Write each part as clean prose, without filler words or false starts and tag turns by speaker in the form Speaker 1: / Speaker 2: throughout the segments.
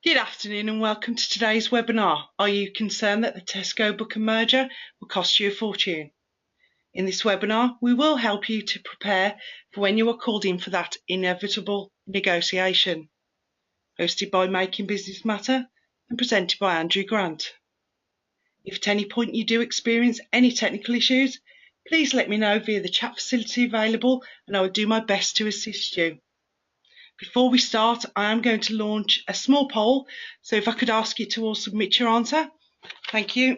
Speaker 1: Good afternoon and welcome to today's webinar. Are you concerned that the Tesco Booker merger will cost you a fortune? In this webinar, we will help you to prepare for when you are called in for that inevitable negotiation. Hosted by Making Business Matter and presented by Andrew Grant. If at any point you do experience any technical issues, please let me know via the chat facility available and I will do my best to assist you. Before we start, I am going to launch a small poll, so if I could ask you to all submit your answer. Thank you.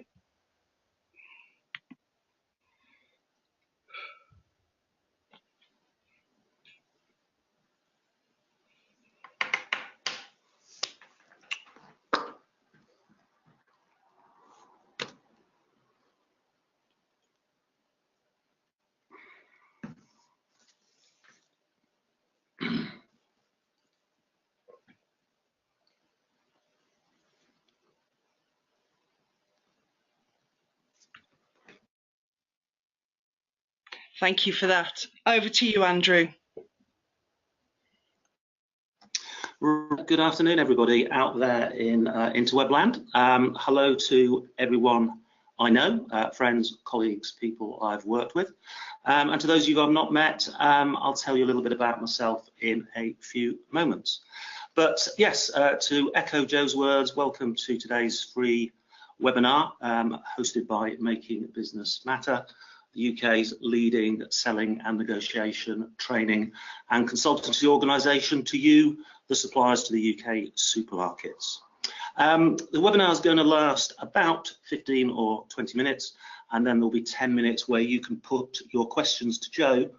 Speaker 1: Thank you for that. Over to you, Andrew.
Speaker 2: Good afternoon, everybody out there in interwebland. Hello to everyone I know, friends, colleagues, people I've worked with. And to those of you I've not met, I'll tell you a little bit about myself in a few moments. But yes, to echo Joe's words, welcome to today's free webinar hosted by Making Business Matter, the UK's leading selling and negotiation training and consultancy organisation to you, the suppliers to the UK supermarkets. The webinar is going to last about 15 or 20 minutes, and then there'll be 10 minutes where you can put your questions to Joe,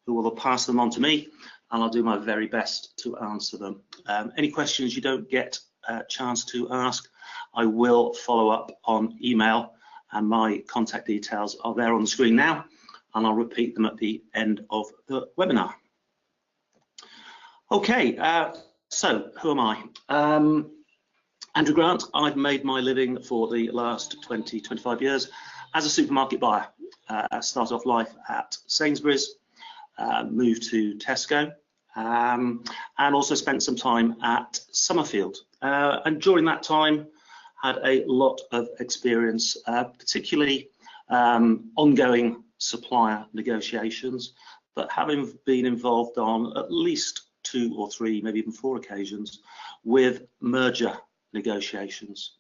Speaker 2: who will pass them on to me, and I'll do my very best to answer them. Any questions you don't get a chance to ask, I will follow up on email, and my contact details are there on the screen now, and I'll repeat them at the end of the webinar. Okay, so who am I? Andrew Grant. I've made my living for the last 25 years as a supermarket buyer. Started off life at Sainsbury's, moved to Tesco, and also spent some time at Summerfield. And during that time, had a lot of experience, particularly ongoing supplier negotiations, but having been involved on at least 2 or 3, maybe even 4 occasions with merger negotiations,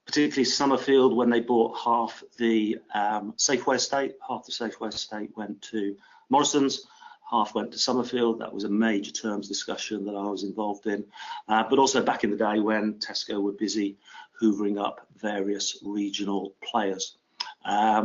Speaker 2: particularly Summerfield when they bought half the Safeway estate. Half the Safeway estate went to Morrison's, half went to Summerfield. That was a major terms discussion that I was involved in, but also back in the day when Tesco were busy hoovering up various regional players. As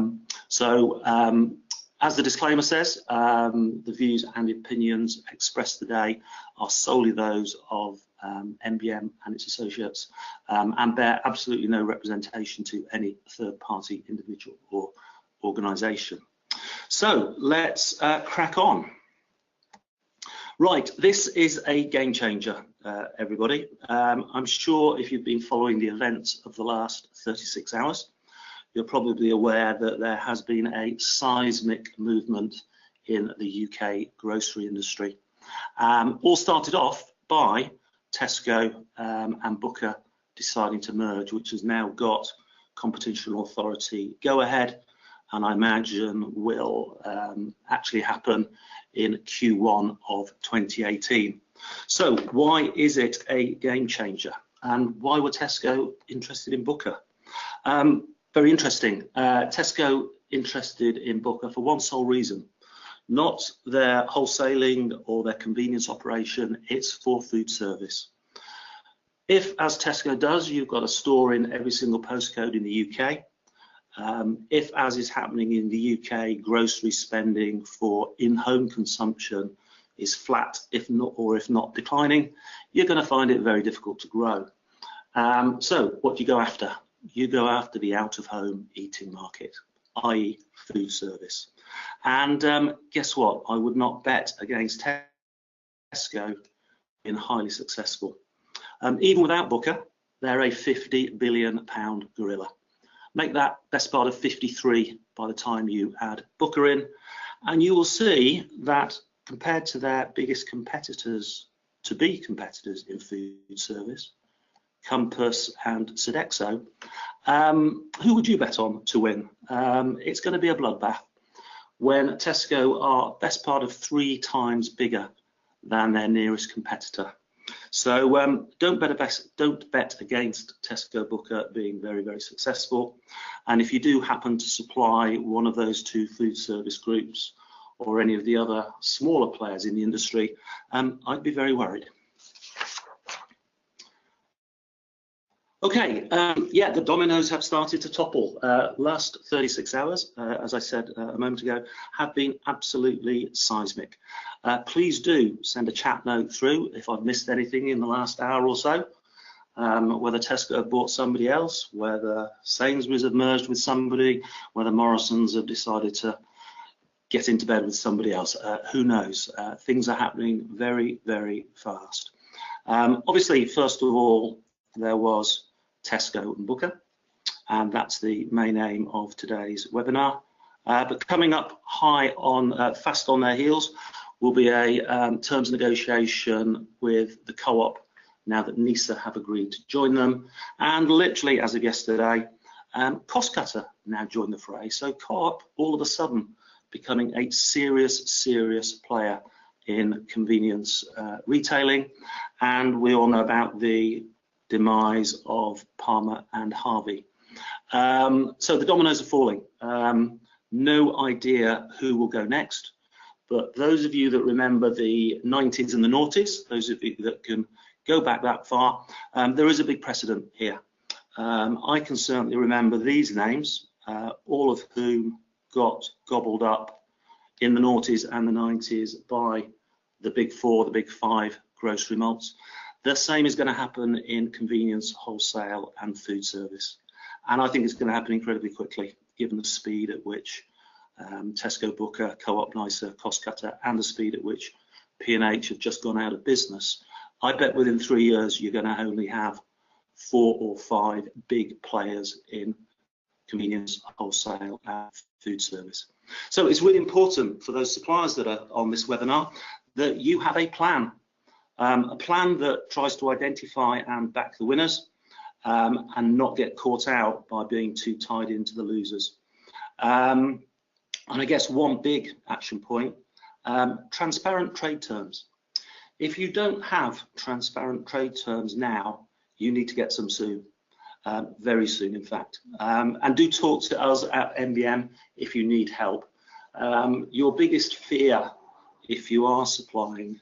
Speaker 2: the disclaimer says, the views and opinions expressed today are solely those of MBM and its associates, and bear absolutely no representation to any third-party individual or organisation. So let's crack on. Right, this is a game changer, everybody. I'm sure if you've been following the events of the last 36 hours, you're probably aware that there has been a seismic movement in the UK grocery industry. All started off by Tesco and Booker deciding to merge, which has now got competition authority go ahead, and I imagine will actually happen in Q1 of 2018. So why is it a game changer, and why were Tesco interested in Booker? Very interesting. Tesco interested in Booker for one sole reason, not their wholesaling or their convenience operation, it's for food service. If, as Tesco does, you've got a store in every single postcode in the UK, if, as is happening in the UK, grocery spending for in-home consumption is flat, if not declining, you're going to find it very difficult to grow. So what do you go after? You go after the out-of-home eating market, i.e. food service. And guess what? I would not bet against Tesco being highly successful. Even without Booker, they're a £50 billion gorilla. Make that best part of 53 by the time you add Booker in, and you will see that compared to their biggest competitors, to be competitors in food service, Compass and Sodexo, who would you bet on to win? It's going to be a bloodbath when Tesco are best part of 3 times bigger than their nearest competitor. So don't bet against Tesco Booker being very, very successful. And if you do happen to supply one of those 2 food service groups or any of the other smaller players in the industry, I'd be very worried. Okay, yeah, the Dominoes have started to topple. Last 36 hours, as I said a moment ago, have been absolutely seismic. Please do send a chat note through if I've missed anything in the last hour or so, whether Tesco have bought somebody else, whether Sainsbury's have merged with somebody, whether Morrison's have decided to get into bed with somebody else. Who knows? Things are happening very, very fast. Obviously, first of all, there was Tesco and Booker, and that's the main aim of today's webinar. But coming up high on, fast on their heels, will be a terms negotiation with the Co-op now that NISA have agreed to join them, and literally as of yesterday, Cost Cutter now joined the fray. So Co-op all of a sudden becoming a serious player in convenience retailing, and we all know about the demise of Palmer and Harvey. So the dominoes are falling. No idea who will go next, but those of you that remember the 90s and the noughties, those of you that can go back that far, there is a big precedent here. I can certainly remember these names, all of whom got gobbled up in the noughties and the 90s by the big 4, the big 5 grocery malts. The same is going to happen in convenience, wholesale and food service. And I think it's going to happen incredibly quickly, given the speed at which Tesco Booker, Co-op, NISA, Cost Cutter, and the speed at which P&H have just gone out of business. I bet within 3 years, you're going to only have 4 or 5 big players in convenience, wholesale and food service. So it's really important for those suppliers that are on this webinar that you have a plan that tries to identify and back the winners and not get caught out by being too tied into the losers. And I guess one big action point, transparent trade terms. If you don't have transparent trade terms now, you need to get some soon, very soon in fact. And do talk to us at MBM if you need help. Your biggest fear if you are supplying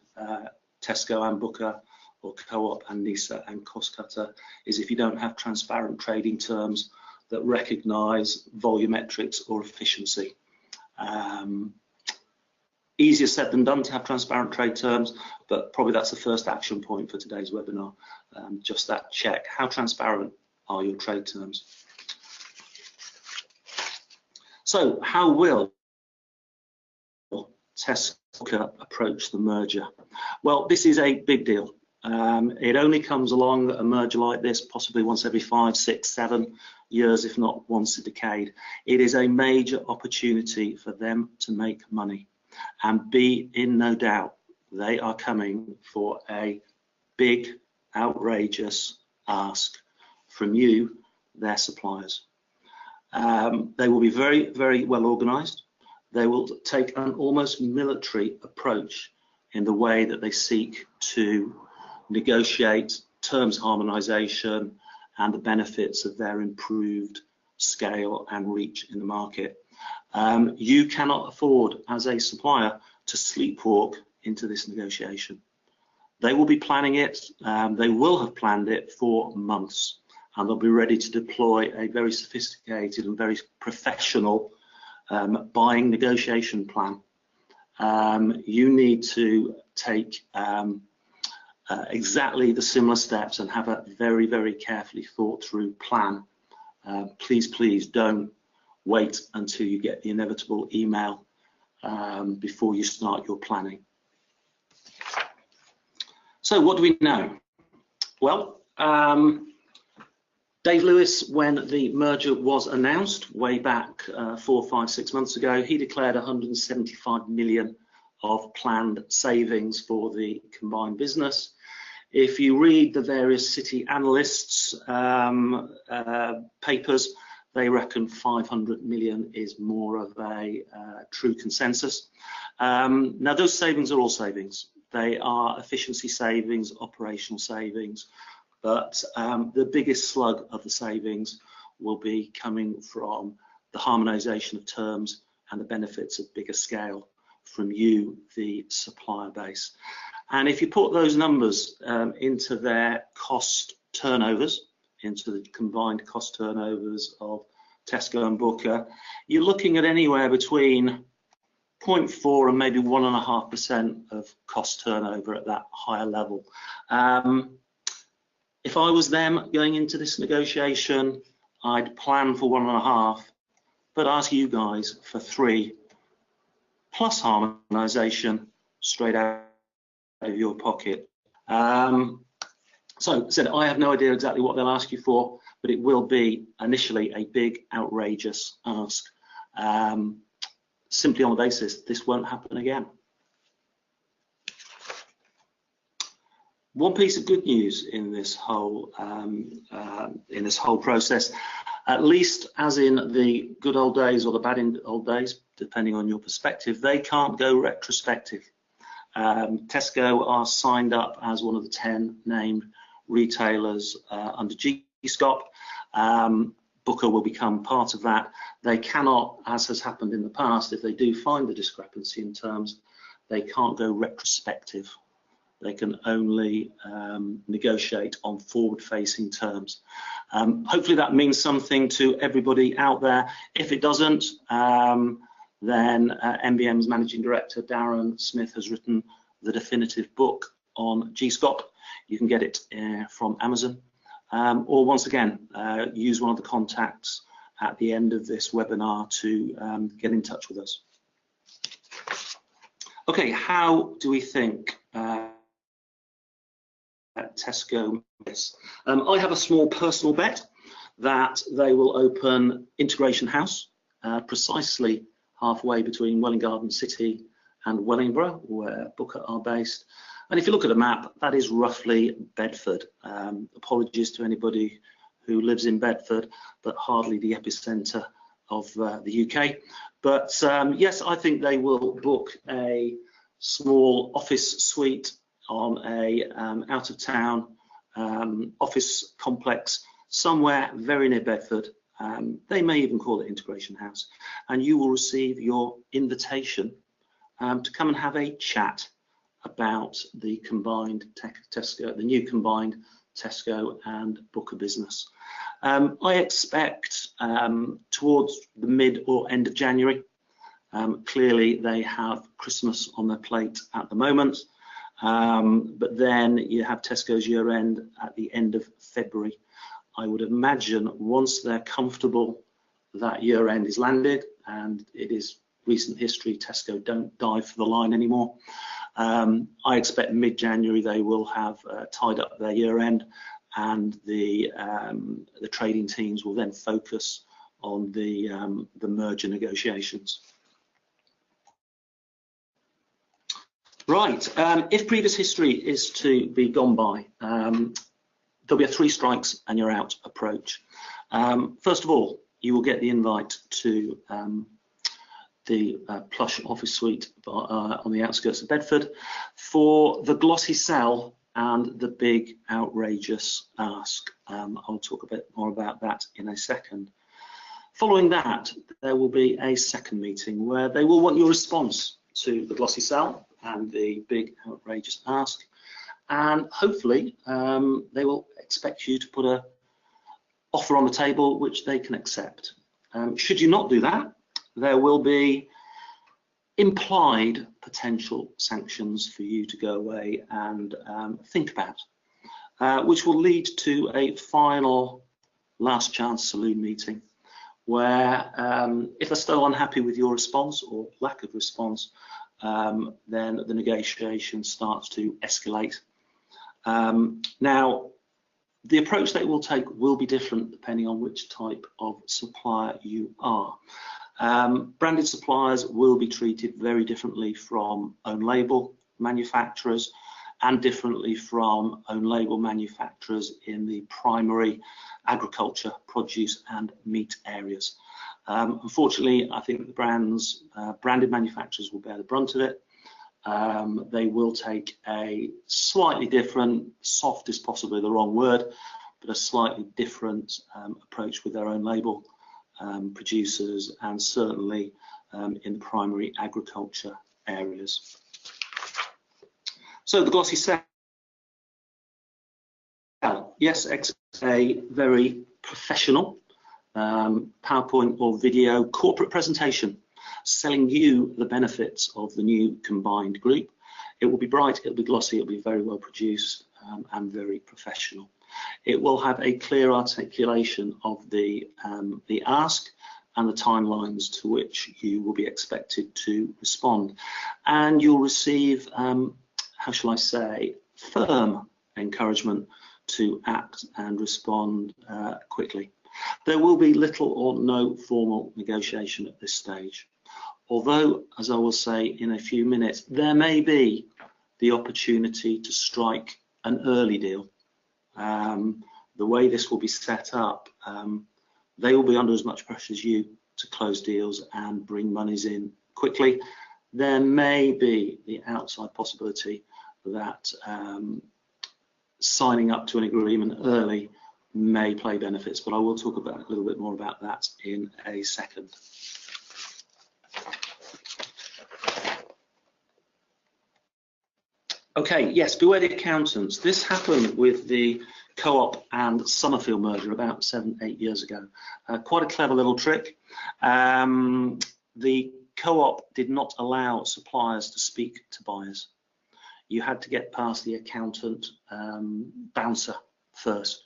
Speaker 2: Tesco and Booker or Co-op and NISA and Cost Cutter is if you don't have transparent trading terms that recognise volumetrics or efficiency. Easier said than done to have transparent trade terms, but probably that's the first action point for today's webinar. Just that check. How transparent are your trade terms? So how will Tesco approach the merger? Well, this is a big deal. It only comes along a merger like this possibly once every 5, 6, 7 years, if not once a decade. It is a major opportunity for them to make money, and be in no doubt they are coming for a big, outrageous ask from you, their suppliers. They will be very, very well organised. They will take an almost military approach in the way that they seek to negotiate terms harmonisation and the benefits of their improved scale and reach in the market. You cannot afford, as a supplier, to sleepwalk into this negotiation. They will be planning it, they will have planned it for months, and they'll be ready to deploy a very sophisticated and very professional buying negotiation plan. You need to take exactly the similar steps and have a very, very carefully thought through plan. Please, please don't wait until you get the inevitable email before you start your planning. So what do we know? Well, Dave Lewis, when the merger was announced way back 4, 5, 6 months ago, he declared 175 million of planned savings for the combined business. If you read the various city analysts' papers, they reckon 500 million is more of a true consensus. Now, those savings are all savings. They are efficiency savings, operational savings, but the biggest slug of the savings will be coming from the harmonisation of terms and the benefits of bigger scale from you, the supplier base. And if you put those numbers into their cost turnovers, into the combined cost turnovers of Tesco and Booker, you're looking at anywhere between 0.4 and maybe 1.5% of cost turnover at that higher level. If I was them going into this negotiation, I'd plan for 1.5, but ask you guys for 3, plus harmonisation straight out of your pocket. So said, I have no idea exactly what they'll ask you for, but it will be initially a big, outrageous ask. Simply on the basis this won't happen again. One piece of good news in this whole process, at least as in the good old days or the bad old days, depending on your perspective, they can't go retrospective. Tesco are signed up as one of the 10 named retailers under GSCOP. Booker will become part of that. They cannot, as has happened in the past, if they do find the discrepancy in terms, they can't go retrospective. They can only negotiate on forward-facing terms. Hopefully that means something to everybody out there. If it doesn't, then MBM's Managing Director, Darren Smith, has written the definitive book on GSCOP. You can get it from Amazon. Or once again, use one of the contacts at the end of this webinar to get in touch with us. Okay, how do we think Tesco is? I have a small personal bet that they will open Integration House precisely halfway between Welwyn Garden City and Wellingborough, where Booker are based. And if you look at a map, that is roughly Bedford. Apologies to anybody who lives in Bedford, but hardly the epicentre of the UK. But yes, I think they will book a small office suite on a out-of-town office complex somewhere very near Bedford. They may even call it Integration House, and you will receive your invitation to come and have a chat about the combined Tesco, the new combined Tesco and Booker business. I expect towards the mid or end of January. Clearly they have Christmas on their plate at the moment, but then you have Tesco's year end at the end of February. I would imagine once they're comfortable that year end is landed, and it is recent history, Tesco don't dive for the line anymore. I expect mid-January they will have tied up their year end, and the trading teams will then focus on the merger negotiations. Right, if previous history is to be gone by, there'll be a 3 strikes and you're out approach. First of all, you will get the invite to the plush office suite on the outskirts of Bedford for the glossy sell and the big outrageous ask. I'll talk a bit more about that in a second. Following that, there will be a second meeting where they will want your response to the glossy sell and the big outrageous ask, and hopefully they will expect you to put an offer on the table which they can accept. Should you not do that, there will be implied potential sanctions for you to go away and think about, which will lead to a final last chance saloon meeting where if they're still unhappy with your response or lack of response, then the negotiation starts to escalate. Now, the approach they will take will be different depending on which type of supplier you are. Branded suppliers will be treated very differently from own label manufacturers. and differently from own label manufacturers in the primary agriculture, produce and meat areas. Unfortunately, I think the branded manufacturers will bear the brunt of it. They will take a slightly different, soft is possibly the wrong word, but a slightly different approach with their own label producers, and certainly in primary agriculture areas. So the glossy sell, yes, it's a very professional PowerPoint or video corporate presentation selling you the benefits of the new combined group. It will be bright, it'll be glossy, it'll be very well produced and very professional. It will have a clear articulation of the ask and the timelines to which you will be expected to respond. And you'll receive, how shall I say, firm encouragement to act and respond quickly. There will be little or no formal negotiation at this stage. Although, as I will say in a few minutes, there may be the opportunity to strike an early deal. The way this will be set up, they will be under as much pressure as you to close deals and bring monies in quickly. There may be the outside possibility that signing up to an agreement early may play benefits, but I will talk about a little bit more about that in a second. Okay, yes, beware the accountants. This happened with the Co-op and Summerfield merger about 7-8 years ago. Quite a clever little trick. The Co-op did not allow suppliers to speak to buyers. You had to get past the accountant bouncer first.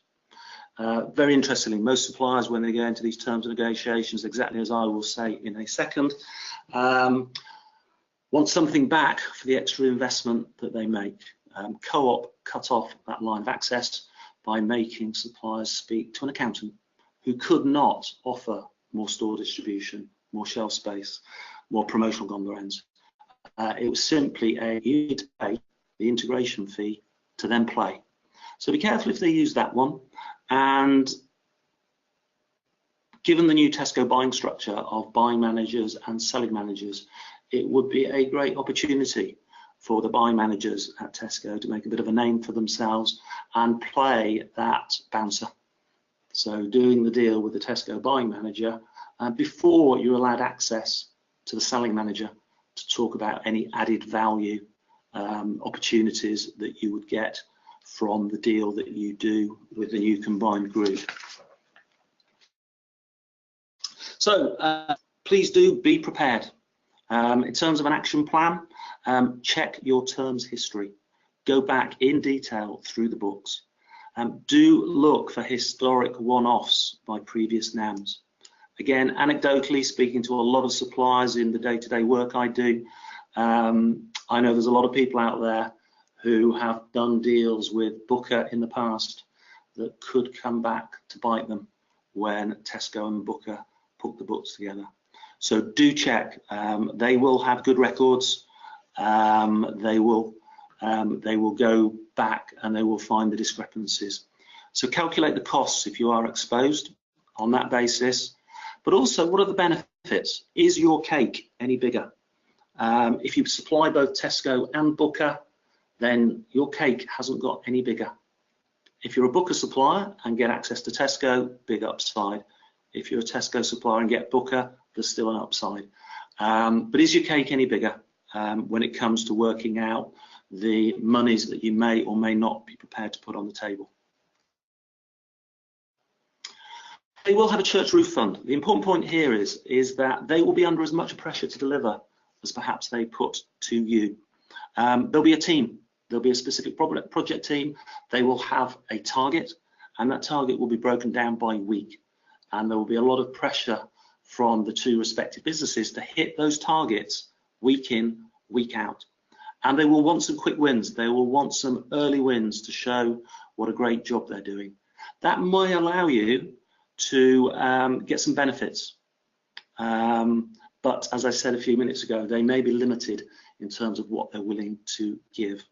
Speaker 2: Very interestingly, most suppliers, when they go into these terms of negotiations, exactly as I will say in a second, want something back for the extra investment that they make. Co-op cut off that line of access by making suppliers speak to an accountant who could not offer more store distribution, more shelf space, more promotional gondola ends. It was simply you need to pay the integration fee to then play. So be careful if they use that one. And given the new Tesco buying structure of buying managers and selling managers, it would be a great opportunity for the buying managers at Tesco to make a bit of a name for themselves and play that bouncer. So doing the deal with the Tesco buying manager before you're allowed access to the selling manager to talk about any added value opportunities that you would get from the deal that you do with the new combined group. So please do be prepared. In terms of an action plan, check your terms history. Go back in detail through the books. Do look for historic one-offs by previous NAMs. Again, anecdotally, speaking to a lot of suppliers in the day-to-day work I do, I know there's a lot of people out there who have done deals with Booker in the past that could come back to bite them when Tesco and Booker put the books together. So do check. They will have good records. They will go back and they will find the discrepancies. So calculate the costs if you are exposed on that basis. But also, what are the benefits? Is your cake any bigger? If you supply both Tesco and Booker, then your cake hasn't got any bigger. If you're a Booker supplier and get access to Tesco, big upside. If you're a Tesco supplier and get Booker, there's still an upside. But is your cake any bigger when it comes to working out the monies that you may or may not be prepared to put on the table? They will have a church roof fund. The important point here is that they will be under as much pressure to deliver as perhaps they put to you. There'll be a team. There'll be a specific project team. They will have a target, and that target will be broken down by week. And there will be a lot of pressure from the two respective businesses to hit those targets week in, week out. And they will want some quick wins. They will want some early wins to show what a great job they're doing. That might allow you to get some benefits. But as I said a few minutes ago, they may be limited in terms of what they're willing to give.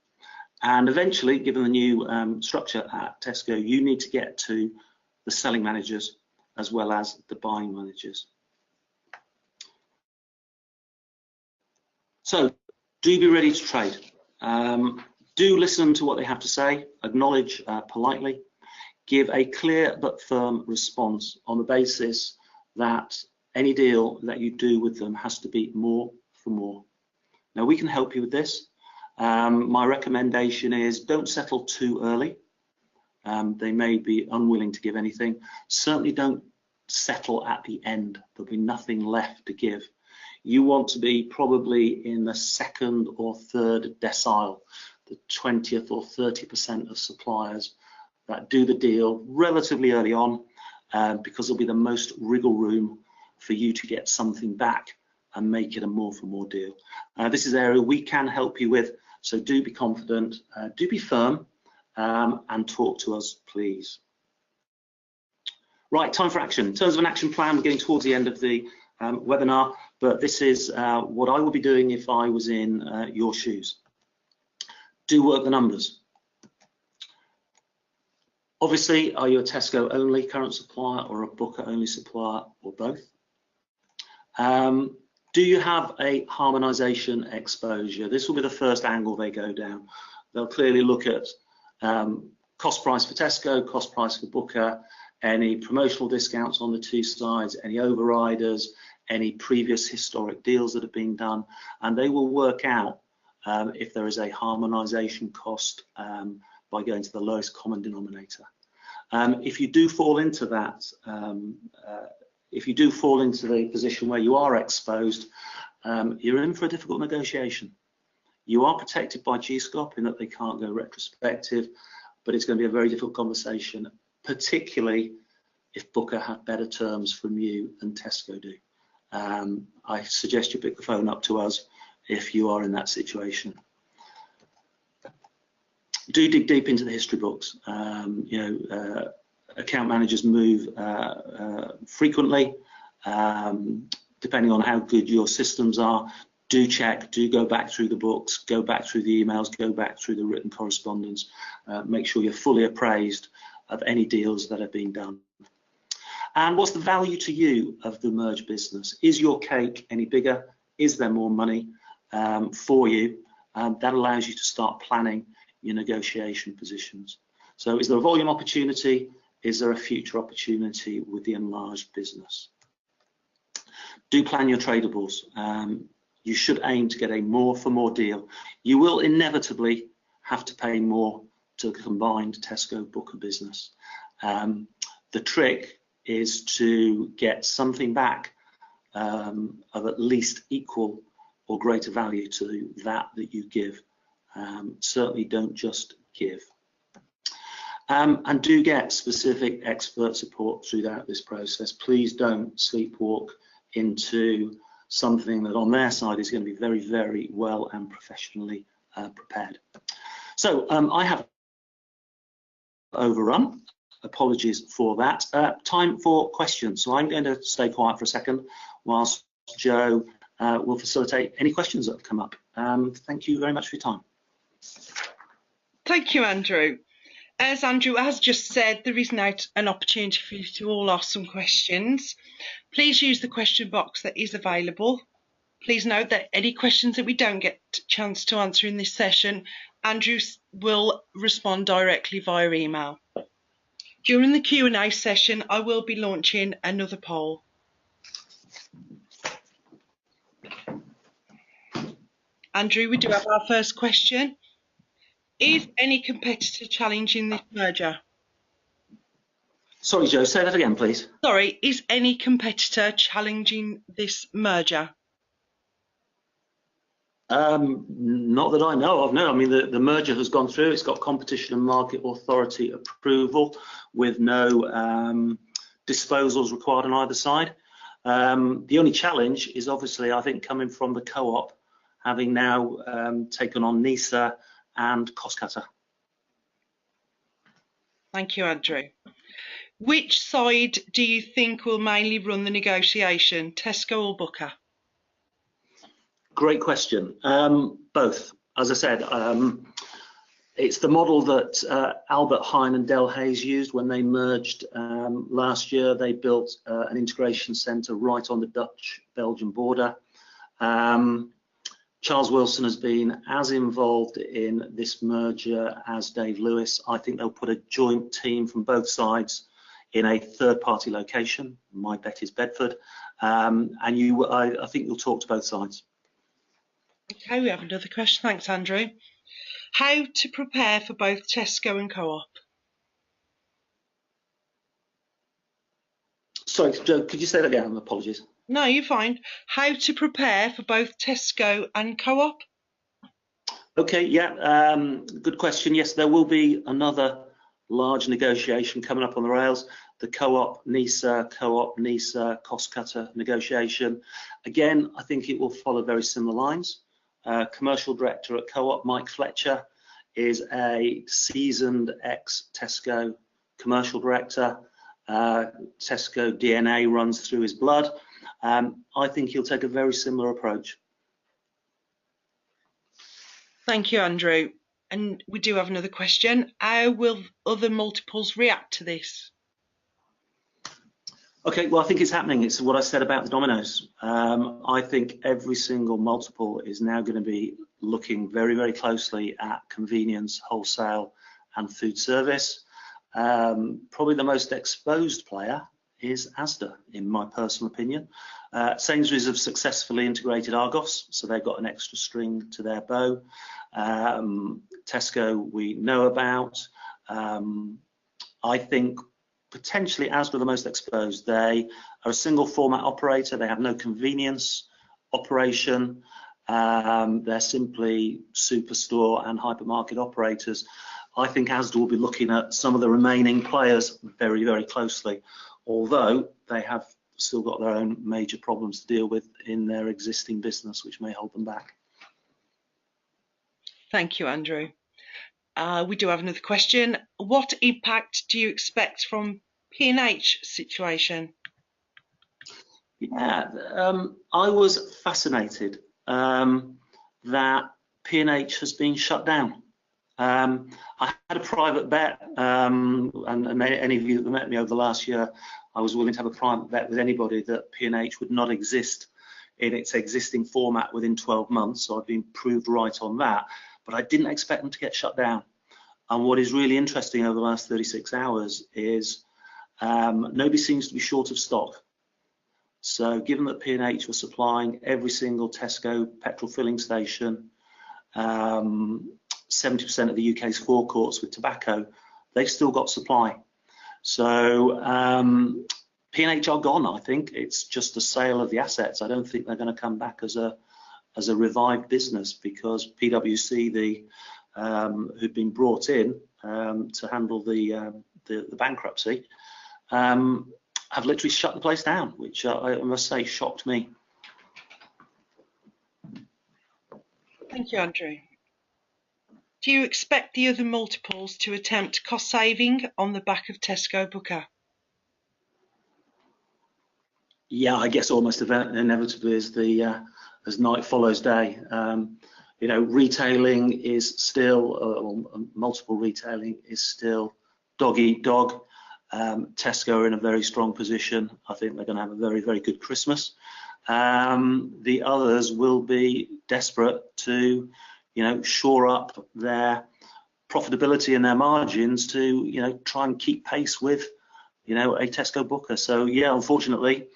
Speaker 2: And eventually, given the new structure at Tesco, you need to get to the selling managers as well as the buying managers. So do be ready to trade. Do listen to what they have to say, acknowledge politely, give a clear but firm response on the basis that any deal that you do with them has to be more for more. Now, we can help you with this. My recommendation is don't settle too early. They may be unwilling to give anything. Certainly don't settle at the end. There'll be nothing left to give. You want to be probably in the second or third decile, the 20th or 30% of suppliers that do the deal relatively early on, because there'll be the most wriggle room for you to get something back and make it a more for more deal. This is an area we can help you with, so do be confident, do be firm, and talk to us, please. Right, time for action. In terms of an action plan, we're getting towards the end of the webinar, but this is what I would be doing if I was in your shoes. Do work the numbers. Obviously, are you a Tesco only current supplier or a Booker only supplier, or both? Do you have a harmonisation exposure? This will be the first angle they go down. They'll clearly look at cost price for Tesco, cost price for Booker, any promotional discounts on the two sides, any overriders, any previous historic deals that have been done, and they will work out if there is a harmonisation cost by going to the lowest common denominator. If you do fall into that, if you do fall into the position where you are exposed, you're in for a difficult negotiation. You are protected by GSCOP in that they can't go retrospective, but it's going to be a very difficult conversation, particularly if Booker have better terms from you than Tesco do. I suggest you pick the phone up to us if you are in that situation. Do dig deep into the history books. Account managers move frequently, depending on how good your systems are. Do check, do go back through the books, go back through the emails, go back through the written correspondence. Make sure you're fully appraised of any deals that have been done. And what's the value to you of the merged business? Is your cake any bigger? Is there more money for you? That allows you to start planning your negotiation positions. So is there a volume opportunity? Is there a future opportunity with the enlarged business? Do plan your tradables. You should aim to get a more for more deal. You will inevitably have to pay more to a combined Tesco Booker business. The trick is to get something back of at least equal or greater value to that you give. Certainly don't just give. And do get specific expert support throughout this process. Please don't sleepwalk into something that on their side is going to be very, very well and professionally prepared. So I have overrun. Apologies for that. Time for questions. So I'm going to stay quiet for a second whilst Joe will facilitate any questions that have come up. Thank you very much for your time.
Speaker 1: Thank you, Andrew. As Andrew has just said, there is now an opportunity for you to all ask some questions. Please use the question box that is available. Please note that any questions that we don't get a chance to answer in this session, Andrew will respond directly via email. During the Q&A session, I will be launching another poll. Andrew, we do have our first question. Is any competitor challenging this merger?
Speaker 2: Sorry, Joe, say that again, please.
Speaker 1: Sorry, is any competitor challenging this merger?
Speaker 2: Not that I know of, no. I mean, the merger has gone through. It's got Competition and Market Authority approval with no disposals required on either side. The only challenge is obviously, I think, coming from the co-op, having now taken on NISA and Cost Cutter.
Speaker 1: Thank you, Andrew. Which side do you think will mainly run the negotiation, Tesco or Booker?
Speaker 2: Great question. Both. As I said, It's the model that Albert Heijn and Del Hayes used when they merged last year. They built an integration centre right on the Dutch-Belgian border. Charles Wilson has been as involved in this merger as Dave Lewis. I think they'll put a joint team from both sides in a third-party location. My bet is Bedford, and I think you'll talk to both sides.
Speaker 1: Okay, we have another question. Thanks, Andrew. How to prepare for both Tesco and Co-op?
Speaker 2: Sorry, Joe, could you say that again? Apologies.
Speaker 1: No, you're fine. How to prepare for both Tesco and Co-op?
Speaker 2: Okay, yeah, good question. Yes, there will be another large negotiation coming up on the rails. The Co-op NISA cost cutter negotiation. Again, I think it will follow very similar lines. Commercial director at Co-op, Mike Fletcher, is a seasoned ex-Tesco commercial director. Tesco DNA runs through his blood. I think he'll take a very similar approach.
Speaker 1: Thank you, Andrew. And we do have another question. How will other multiples react to this?
Speaker 2: Okay, well, I think it's happening. It's what I said about the Dominoes. I think every single multiple is now going to be looking very, very closely at convenience, wholesale, and food service. Probably the most exposed player is Asda, in my personal opinion. Sainsbury's have successfully integrated Argos, so they've got an extra string to their bow. Tesco we know about. I think potentially Asda the most exposed. They are a single format operator. They have no convenience operation. They're simply superstore and hypermarket operators. I think Asda will be looking at some of the remaining players very, very closely, although they have still got their own major problems to deal with in their existing business, which may hold them back.
Speaker 1: Thank you, Andrew. We do have another question. What impact do you expect from P&H situation?
Speaker 2: Yeah, I was fascinated that P&H has been shut down. I had a private bet, and any of you that met me over the last year, I was willing to have a private bet with anybody that P&H would not exist in its existing format within 12 months, so I've been proved right on that. But I didn't expect them to get shut down. And what is really interesting over the last 36 hours is nobody seems to be short of stock. So given that P&H was supplying every single Tesco petrol filling station, 70% of the UK's forecourts with tobacco, they've still got supply. So P&H are gone, I think. It's just a sale of the assets. I don't think they're going to come back as a revived business, because PwC, who'd been brought in to handle the bankruptcy, have literally shut the place down, which I must say shocked me.
Speaker 1: Thank you, Andrew. Do you expect the other multiples to attempt cost saving on the back of Tesco Booker?
Speaker 2: Yeah, I guess almost inevitably as night follows day. You know, retailing is still, multiple retailing is still dog eat dog. Tesco are in a very strong position. I think they're going to have a very, very good Christmas. The others will be desperate to, you know, shore up their profitability and their margins to, you know, try and keep pace with, you know, a Tesco Booker. So yeah, unfortunately,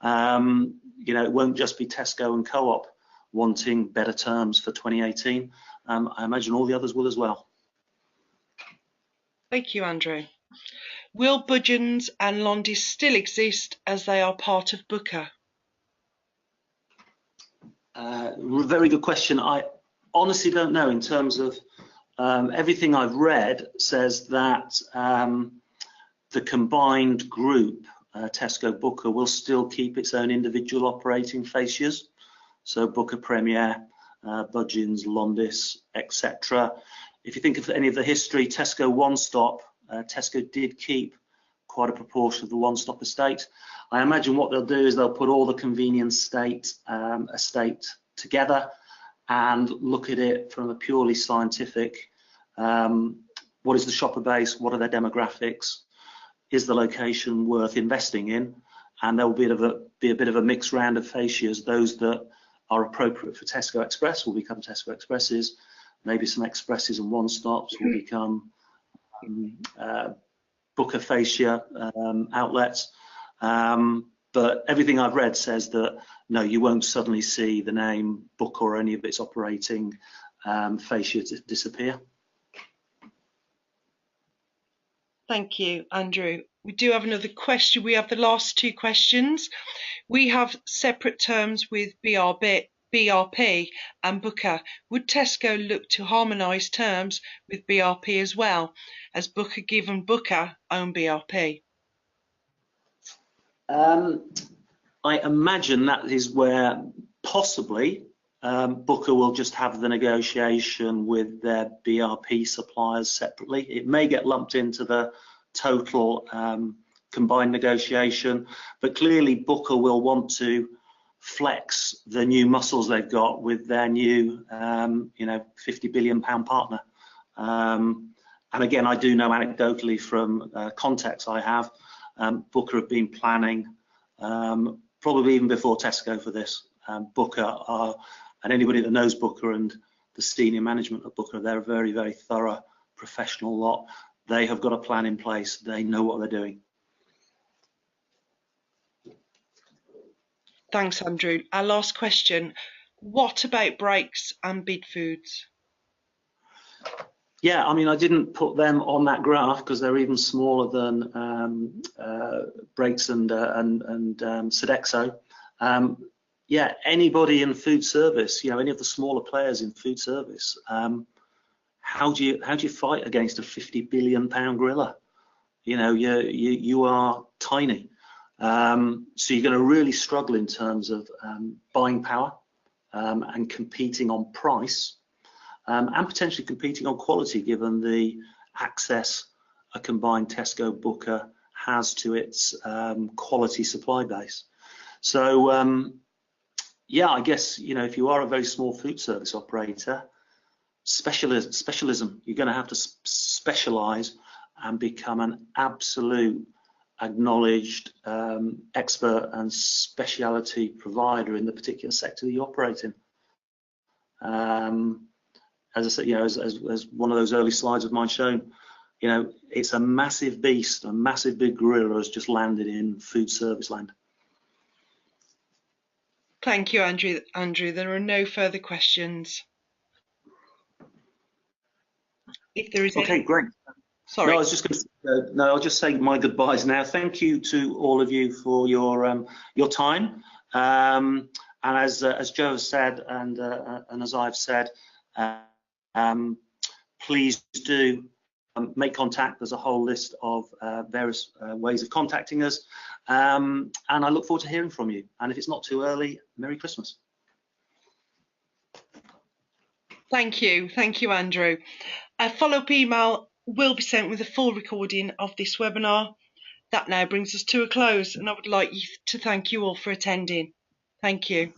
Speaker 2: you know, it won't just be Tesco and Co-op wanting better terms for 2018. I imagine all the others will as well.
Speaker 1: Thank you, Andrew. Will Budgens and Londis still exist as they are part of Booker?
Speaker 2: Very good question. I honestly don't know. In terms of everything I've read says that the combined group, Tesco Booker, will still keep its own individual operating fascias. So Booker Premier, Budgens, Londis, etc. If you think of any of the history, Tesco One Stop, Tesco did keep quite a proportion of the One Stop estate. I imagine what they'll do is they'll put all the convenience estate together and look at it from a purely scientific What is the shopper base? What are their demographics? Is the location worth investing in? And there will be a bit of a mixed round of fascias. Those that are appropriate for Tesco Express will become Tesco Expresses. Maybe some Expresses and One Stops will become Booker fascia outlets. But everything I've read says that no, you won't suddenly see the name Booker or any of its operating fascia disappear.
Speaker 1: Thank you, Andrew. We do have another question. We have the last two questions. We have separate terms with BRP and Booker. Would Tesco look to harmonise terms with BRP as well, as Booker given Booker own BRP?
Speaker 2: I imagine that is where possibly Booker will just have the negotiation with their BRP suppliers separately. It may get lumped into the total combined negotiation, but clearly Booker will want to flex the new muscles they've got with their new, £50 billion partner. And again, I do know anecdotally from contacts I have, Booker have been planning probably even before Tesco for this. Booker are, and anybody that knows Booker and the senior management of Booker, they're a very, very thorough professional lot. They have got a plan in place. They know what they're doing.
Speaker 1: Thanks, Andrew. Our last question. What about breaks and bid foods?
Speaker 2: Yeah, I mean, I didn't put them on that graph because they're even smaller than breaks and Sodexo. Yeah, anybody in food service, any of the smaller players in food service, how do you fight against a £50 billion gorilla? You are tiny, so you're going to really struggle in terms of buying power and competing on price. And potentially competing on quality, given the access a combined Tesco Booker has to its quality supply base. So yeah, I guess if you are a very small food service operator, specialism, you're going to have to specialize and become an absolute acknowledged expert and speciality provider in the particular sector that you operate in. As I said, as one of those early slides of mine shown, it's a massive beast, a massive big gorilla has just landed in food service land.
Speaker 1: Thank you, Andrew. There are no further questions. If there is
Speaker 2: okay, great.
Speaker 1: Sorry.
Speaker 2: No, I was just going to. No, I'll just say my goodbyes now. Thank you to all of you for your time. And as Joe has said, and as I've said. Please do make contact. There's a whole list of various ways of contacting us, and I look forward to hearing from you. And if it's not too early, Merry Christmas.
Speaker 1: Thank you, Andrew. A follow-up email will be sent with a full recording of this webinar. That now brings us to a close, and I would like to thank you all for attending. Thank you.